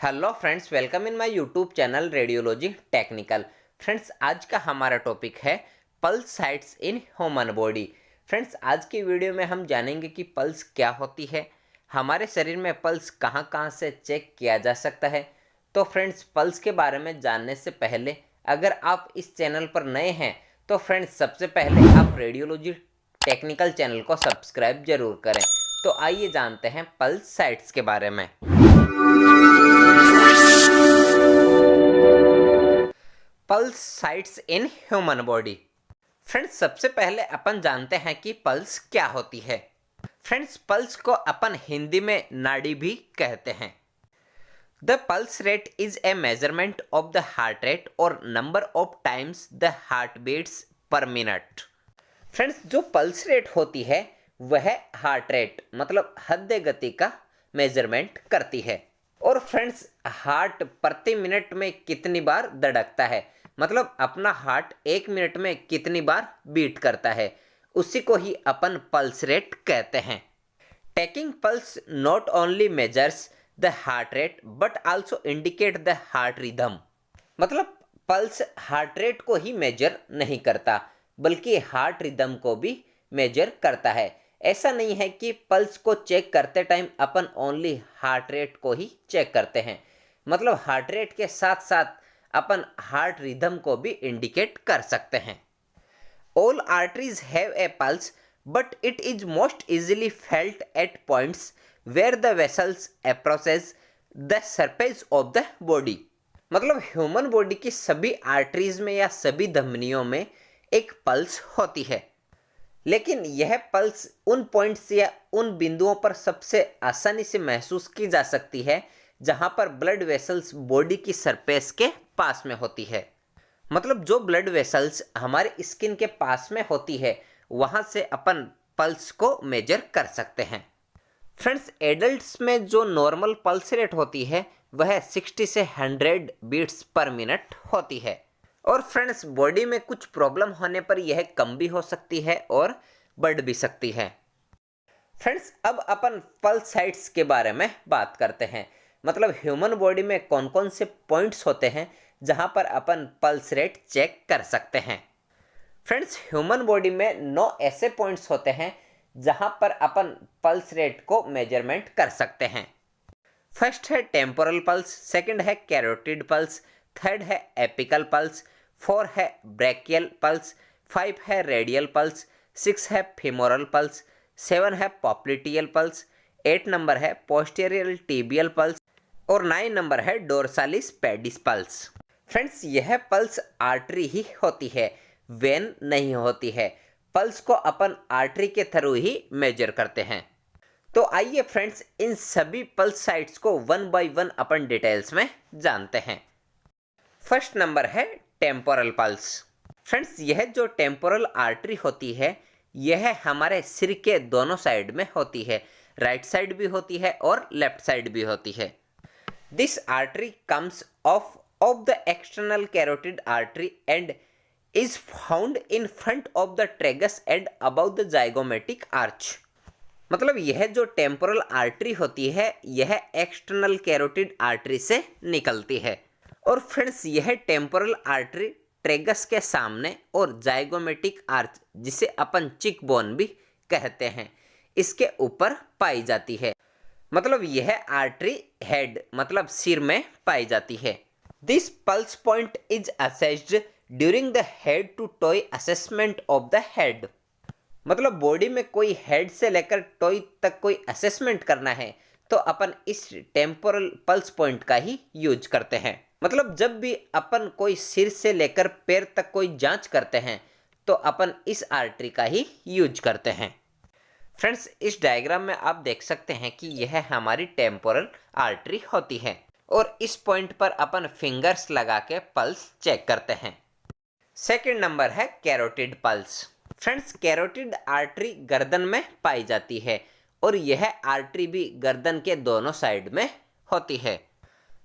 Hello friends, welcome in my YouTube channel radiology technical. Friends, आज का हमारा topic है pulse sites in human body. Friends, आज की वीडियो में हम जानेंगे कि पल्स क्या होती है, हमारे शरीर में पल्स कहां कहां से चेक किया जा सकता है। तो फ्रेंड्स, पल्स के बारे में जानने से पहले अगर आप इस चैनल पर नए हैं तो फ्रेंड्स सबसे पहले आप रेडियोलॉजी टेक्निकल चैनल को सब्सक्राइब जरूर करें। तो आइए जानते हैं पल्स साइट्स के बारे में। Pulse sites in human body. Friends, सबसे पहले अपन जानते हैं कि पल्स क्या होती है। फ्रेंड्स, पल्स को अपन हिंदी में नाड़ी भी कहते हैं। The pulse rate is a measurement of the heart rate और number of times the heart beats per minute. Friends, जो पल्स रेट होती है वह हार्ट रेट मतलब हृदय गति का मेजरमेंट करती है। और फ्रेंड्स, हार्ट प्रति मिनट में कितनी बार धड़कता है मतलब अपना हार्ट एक मिनट में कितनी बार बीट करता है, उसी को ही अपन पल्स रेट कहते हैं। Taking pulse not only measures the heart rate but also indicate the heart rhythm. मतलब पल्स हार्ट रेट को ही मेजर नहीं करता बल्कि हार्ट रिदम को भी मेजर करता है। ऐसा नहीं है कि पल्स को चेक करते टाइम अपन ओनली हार्ट रेट को ही चेक करते हैं, मतलब हार्ट रेट के साथ साथ अपन हार्ट रिदम को भी इंडिकेट कर सकते हैं। All arteries have a pulse but it is most easily felt at points where the vessels approaches the surface of the body. मतलब ह्यूमन बॉडी की सभी आर्टरीज में या सभी धमनियों में एक पल्स होती है, लेकिन यह पल्स उन पॉइंट्स या उन बिंदुओं पर सबसे आसानी से महसूस की जा सकती है जहां पर ब्लड वेसल्स बॉडी की सरफेस के पास में होती है। मतलब जो ब्लड वेसल्स हमारे स्किन के पास में होती है वहां से अपन पल्स को मेजर कर सकते हैं। फ्रेंड्स, एडल्ट्स में जो नॉर्मल पल्स रेट होती है वह 60 से 100 बीट्स पर मिनट होती है। और फ्रेंड्स, बॉडी में कुछ प्रॉब्लम होने पर यह कम भी हो सकती है और बढ़ भी सकती है। फ्रेंड्स, अब अपन पल्स साइट्स के बारे में बात करते हैं। मतलब ह्यूमन बॉडी में कौन कौन से पॉइंट्स होते हैं जहां पर अपन पल्स रेट चेक कर सकते हैं। फ्रेंड्स, ह्यूमन बॉडी में 9 ऐसे पॉइंट्स होते हैं जहां पर अपन पल्स रेट को मेजरमेंट कर सकते हैं। फर्स्ट है टेम्पोरल पल्स, सेकंड है कैरोटिड पल्स, थर्ड है एपिकल पल्स, 4 है ब्रैकियल पल्स, 5 है रेडियल पल्स, 6 है फीमोरल पल्स, 7 है पॉप्लिटियल पल्स, 8 नंबर है पोस्टीरियर टिबियल पल्स और 9 नंबर है डोर्सालिस पेडिस पल्स। फ्रेंड्स, यह पल्स आर्टरी ही होती है, वेन नहीं होती है। पल्स को अपन आर्टरी के थ्रू ही मेजर करते हैं। तो आइए फ्रेंड्स, इन सभी पल्स साइट्स को one by one upon details में जानते हैं। फर्स्ट नंबर है टेम्पोरल पल्स। फ्रेंड्स, यह जो टेम्पोरल आर्टरी होती है यह हमारे सिर के दोनों साइड में होती है, राइट साइड भी होती है और लेफ्ट साइड भी होती है। This artery comes off the external carotid artery and is found in front of the tragus and above the zygomatic arch। मतलब यह जो टेम्पोरल आर्टरी होती है यह एक्सटर्नल कैरोटिड आर्टरी से निकलती है। और फ्रेंड्स, यह टेम्पोरल आर्टरी ट्रेगस के सामने और जाइगोमेटिक आर्च जिसे अपन चिक बोन भी कहते हैं इसके ऊपर पाई जाती है। मतलब यह आर्टरी हेड मतलब सिर में पाई जाती है। This pulse point is assessed during the head to toe assessment of the head. मतलब बॉडी में कोई हेड से लेकर टॉय तक कोई असेसमेंट करना है तो अपन इस टेम्पोरल पल्स पॉइंट का ही यूज करते हैं। मतलब जब भी अपन कोई सिर से लेकर पैर तक कोई जांच करते हैं तो अपन इस आर्टरी का ही यूज करते हैं। फ्रेंड्स, इस डायग्राम में आप देख सकते हैं कि यह हमारी टेम्पोरल आर्टरी होती है और इस पॉइंट पर अपन फिंगर्स लगा के पल्स चेक करते हैं। सेकंड नंबर है carotid pulse. Friends, carotid artery गर्दन में पाई जाती है और यह आर्टरी भी गर्दन के दोनों साइड में होती है।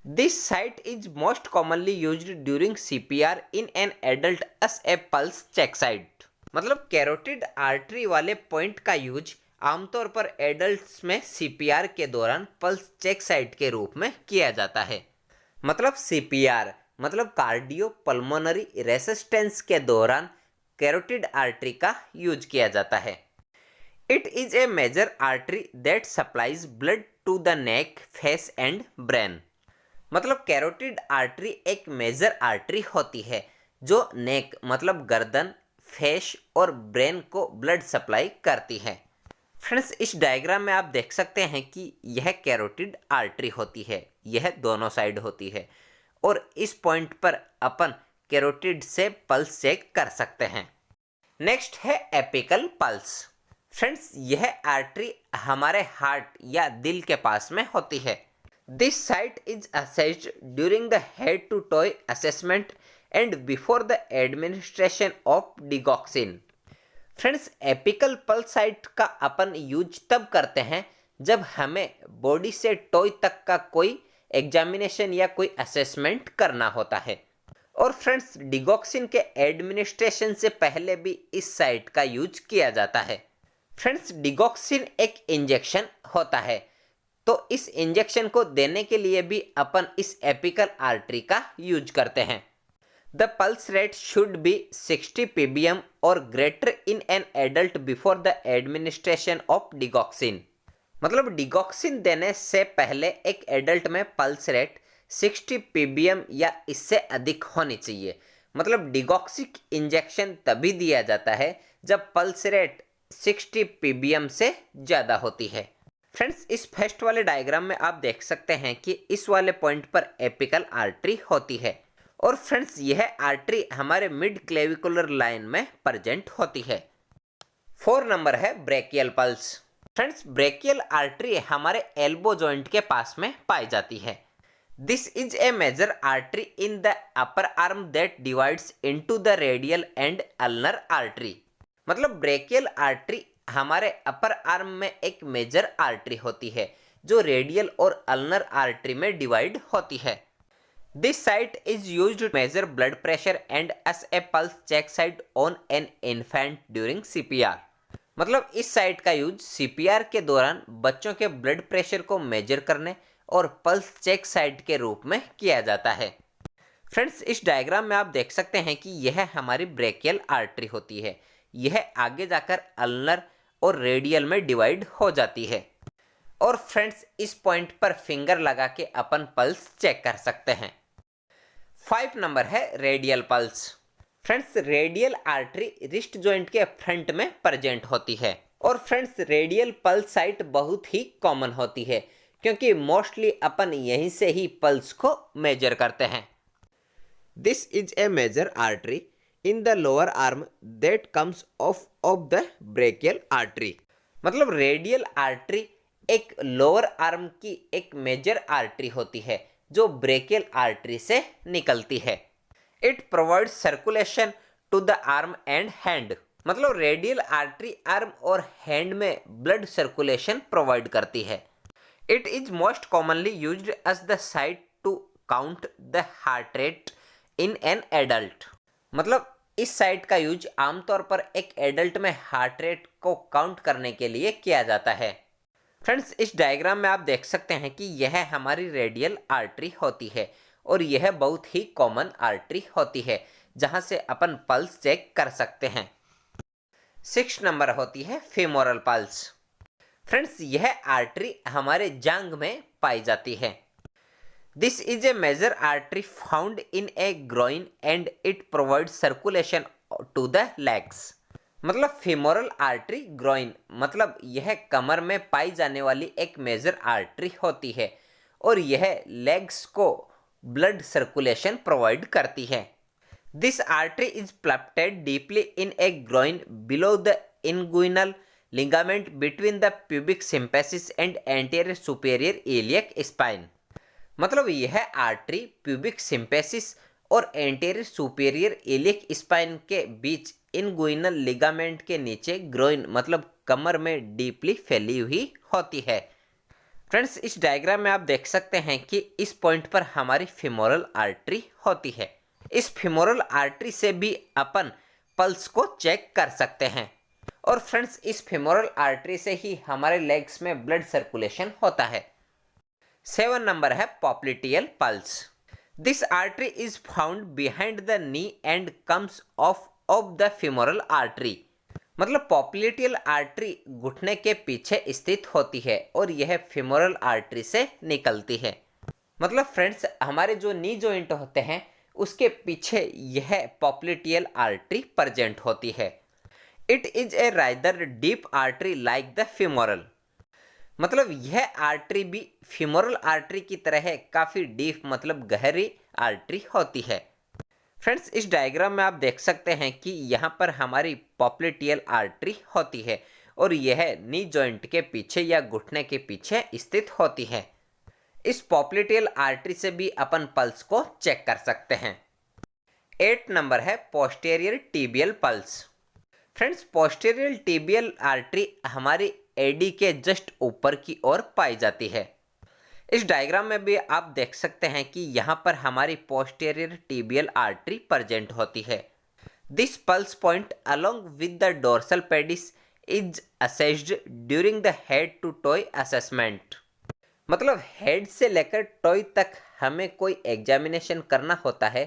This site is most commonly used during CPR in an adult as a pulse check site. मतलब कैरोटिड आर्टरी वाले पॉइंट का यूज आमतौर पर एडल्ट्स में सीपीआर के दौरान पल्स चेक साइट के रूप में किया जाता है। मतलब सीपीआर मतलब कार्डियो पल्मोनरी रेसिस्टेंस के दौरान कैरोटिड आर्टरी का यूज किया जाता है। It is a major artery that supplies blood to the neck, face and brain. मतलब कैरोटिड आर्टरी एक मेजर आर्टरी होती है जो नेक मतलब गर्दन, फेस और ब्रेन को ब्लड सप्लाई करती है। फ्रेंड्स, इस डायग्राम में आप देख सकते हैं कि यह कैरोटिड आर्टरी होती है, यह दोनों साइड होती है और इस पॉइंट पर अपन कैरोटिड से पल्स चेक कर सकते हैं। नेक्स्ट है एपिकल पल्स। फ्रेंड्स, यह आर्टरी हमारे हार्ट या दिल के पास में होती है। This site is assessed during the head to toe assessment and before the administration of digoxin. Friends, apical pulse site का अपन यूज तब करते हैं जब हमें बॉडी से टॉय तक का कोई एग्जामिनेशन या कोई असेसमेंट करना होता है। और फ्रेंड्स, डिगॉक्सिन के एडमिनिस्ट्रेशन से पहले भी इस साइट का यूज किया जाता है। फ्रेंड्स, डिगॉक्सिन एक इंजेक्शन होता है, तो इस इंजेक्शन को देने के लिए भी अपन इस एपिकल आर्टरी का यूज करते हैं। The pulse rate should be 60 ppm और greater in an adult before the administration of digoxin. मतलब डिगॉक्सिन देने से पहले एक एडल्ट में पल्स रेट 60 ppm या इससे अधिक होनी चाहिए। मतलब डिगॉक्सिक इंजेक्शन तभी दिया जाता है जब पल्स रेट 60 ppm से ज़्यादा होती है। फ्रेंड्स, इस फर्स्ट वाले डायग्राम में आप देख सकते हैं कि इस वाले पॉइंट पर एपिकल आर्टरी होती है और फ्रेंड्स, यह आर्टरी हमारे मिड क्लेविकुलर लाइन में प्रेजेंट होती है। 4 नंबर है brachial pulse. Friends, brachial artery हमारे एल्बो जॉइंट के पास में पाई जाती है। This is a major artery in the upper arm that divides into the radial and ulnar artery. मतलब ब्रेकियल आर्टरी हमारे अपर आर्म में एक मेजर आर्टरी होती है जो रेडियल और अल्नर आर्टरी में डिवाइड होती है। This site is used to measure blood pressure and as a pulse check site on an infant during CPR. मतलब इस साइट का यूज सीपीआर के दौरान बच्चों के ब्लड प्रेशर को मेजर करने और पल्स चेक साइट के रूप में किया जाता है। फ्रेंड्स, इस डायग्राम में आप देख सकते हैं कि यह हमारी ब्रेकियल आर्टरी होती है। यह आगे जाकर अल्नर और रेडियल में डिवाइड हो जाती है और फ्रेंड्स, इस पॉइंट पर फिंगर लगा के अपन पल्स चेक कर सकते हैं। 5 नंबर है radial pulse. Friends, radial artery wrist joint के फ्रंट में प्रेजेंट होती है और फ्रेंड्स, रेडियल पल्स साइट बहुत ही कॉमन होती है क्योंकि मोस्टली अपन यहीं से ही पल्स को मेजर करते हैं। This is a major artery in the lower arm that comes off the brachial artery. मतलब रेडियल आर्टरी एक लोअर आर्म की एक मेजर आर्टरी होती है जो ब्रेकियल आर्टरी से निकलती है। It provides circulation to the arm and hand. मतलब रेडियल आर्टरी आर्म और हैंड में ब्लड सर्कुलेशन प्रोवाइड करती है। It is most commonly used as the site to count the heart rate in an adult. मतलब इस site का use आमतौर पर एक एडल्ट में हार्ट रेट को काउंट करने के लिए किया जाता है। फ्रेंड्स, इस डायग्राम में आप देख सकते हैं कि यह हमारी रेडियल आर्टरी होती है और यह बहुत ही कॉमन आर्टरी होती है जहां से अपन पल्स चेक कर सकते हैं। 6 नंबर होती है फीमोरल पल्स। फ्रेंड्स, यह आर्टरी हमारे जांघ में पाई जाती है। This is a major artery found in a groin and it provide circulation to the legs. मतलब फीमोरल आर्टरी ग्रोइन मतलब यह कमर में पाई जाने वाली एक मेजर आर्टरी होती है और यह लेग्स को ब्लड सर्कुलेशन प्रोवाइड करती है। This artery is palpated deeply in a groin below the inguinal ligament between the pubic symphysis and anterior superior iliac spine. मतलब यह आर्टरी प्यूबिक सिम्पेसिस और एंटीरियर सुपेरियर इलियक स्पाइन के बीच inguinal ligament के नीचे groin मतलब कमर में डीपली फैली हुई होती है। फ्रेंड्स, इस डायग्राम में आप देख सकते हैं कि इस पॉइंट पर हमारी फीमोरल आर्टरी होती है। इस फीमोरल आर्टरी से भी अपन पल्स को चेक कर सकते हैं और फ्रेंड्स इस फेमोरल आर्टरी से ही हमारे लेग्स में ब्लड सर्कुलेशन होता है। 7 नंबर है popliteal pulse. This artery is found behind the knee and comes off the femoral artery. मतलब पॉप्लिटियल आर्टरी घुटने के पीछे स्थित होती है और यह फेमोरल आर्टरी से निकलती है। मतलब फ्रेंड्स हमारे जो नी जॉइंट होते हैं उसके पीछे यह पॉप्लिटियल आर्टरी प्रेजेंट होती है। It is A rather deep artery like the femoral. मतलब यह आर्टरी भी फेमोरल आर्टरी की तरह काफ़ी डीप मतलब गहरी आर्टरी होती है। फ्रेंड्स इस डायग्राम में आप देख सकते हैं कि यहाँ पर हमारी पॉप्लिटियल आर्टरी होती है और यह नी जॉइंट के पीछे या घुटने के पीछे स्थित होती है। इस पॉप्लिटियल आर्टरी से भी अपन पल्स को चेक कर सकते हैं। 8 नंबर है posterior tibial pulse. Friends posterior tibial artery हमारी एडी के जस्ट ऊपर की ओर पाई जाती है। इस डायग्राम में भी आप देख सकते हैं कि यहाँ पर हमारी पोस्टीरियर टिबियल आर्टरी प्रेजेंट होती है। This pulse point along with the dorsal pedis is assessed during the head to toe assessment. मतलब हेड से लेकर टॉय तक हमें कोई एग्जामिनेशन करना होता है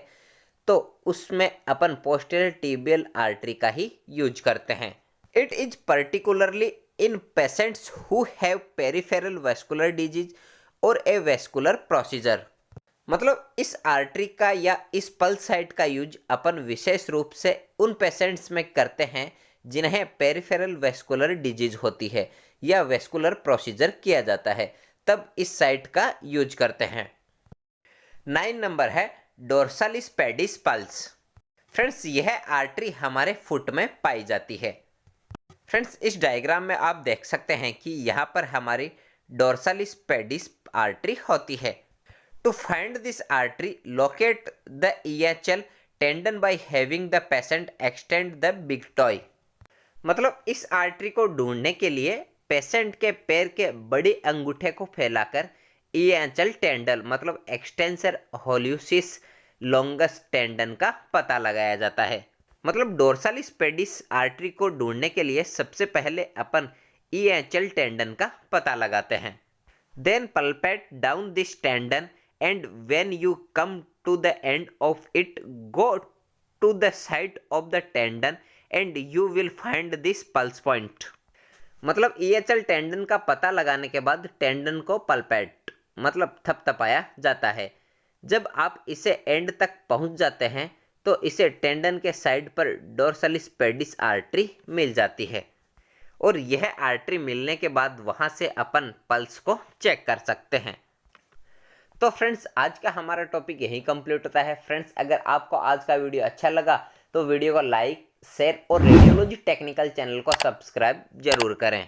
तो उसमें अपन पोस्टीरियर टिबियल आर्टरी का ही यूज करते हैं। It is particularly in patients who have peripheral vascular disease और ए वैस्कुलर प्रोसीजर। मतलब इस आर्टरी का या इस पल्स साइट का यूज अपन विशेष रूप से उन पेशेंट्स में करते हैं जिन्हें पेरिफेरल वैस्कुलर डिजीज होती है या वैस्कुलर प्रोसीजर किया जाता है, तब इस साइट का यूज करते हैं। 9 नंबर है डोर्सालिस पेडिस पल्स। फ्रेंड्स यह आर्टरी हमारे फुट में पाई जाती है। फ्रेंड्स इस डायग्राम में आप देख सकते हैं कि यहाँ पर हमारी डोर्सालिस पेडिस आर्टरी होती है। To find this artery locate the EHL tendon by having the patient extend the big toe. मतलब इस आर्टरी को ढूंढने के लिए पेशेंट के पैर के बड़ी अंगूठे को फैलाकर EHL टेंडन मतलब एक्सटेंसर होल्यूसिस लॉन्गस टेंडन का पता लगाया जाता है। मतलब डोर्सालिस पेडिस आर्टरी को ढूंढने के लिए सबसे पहले अपन EHL टेंडन का पता लगाते हैं। Then palpate down this tendon and when you come to the end of it go to the side of the tendon and you will find this pulse point. मतलब EHL टेंडन का पता लगाने के बाद टेंडन को palpate मतलब थपथपाया जाता है। जब आप इसे एंड तक पहुंच जाते हैं तो इसे टेंडन के साइड पर डोर्सालिस पेडिस आर्टरी मिल जाती है और यह आर्टरी मिलने के बाद वहां से अपन पल्स को चेक कर सकते हैं। तो फ्रेंड्स आज का हमारा टॉपिक यही कंप्लीट होता है। फ्रेंड्स अगर आपको आज का वीडियो अच्छा लगा तो वीडियो को लाइक, शेयर और रेडियोलॉजी टेक्निकल चैनल को सब्सक्राइब जरूर करें।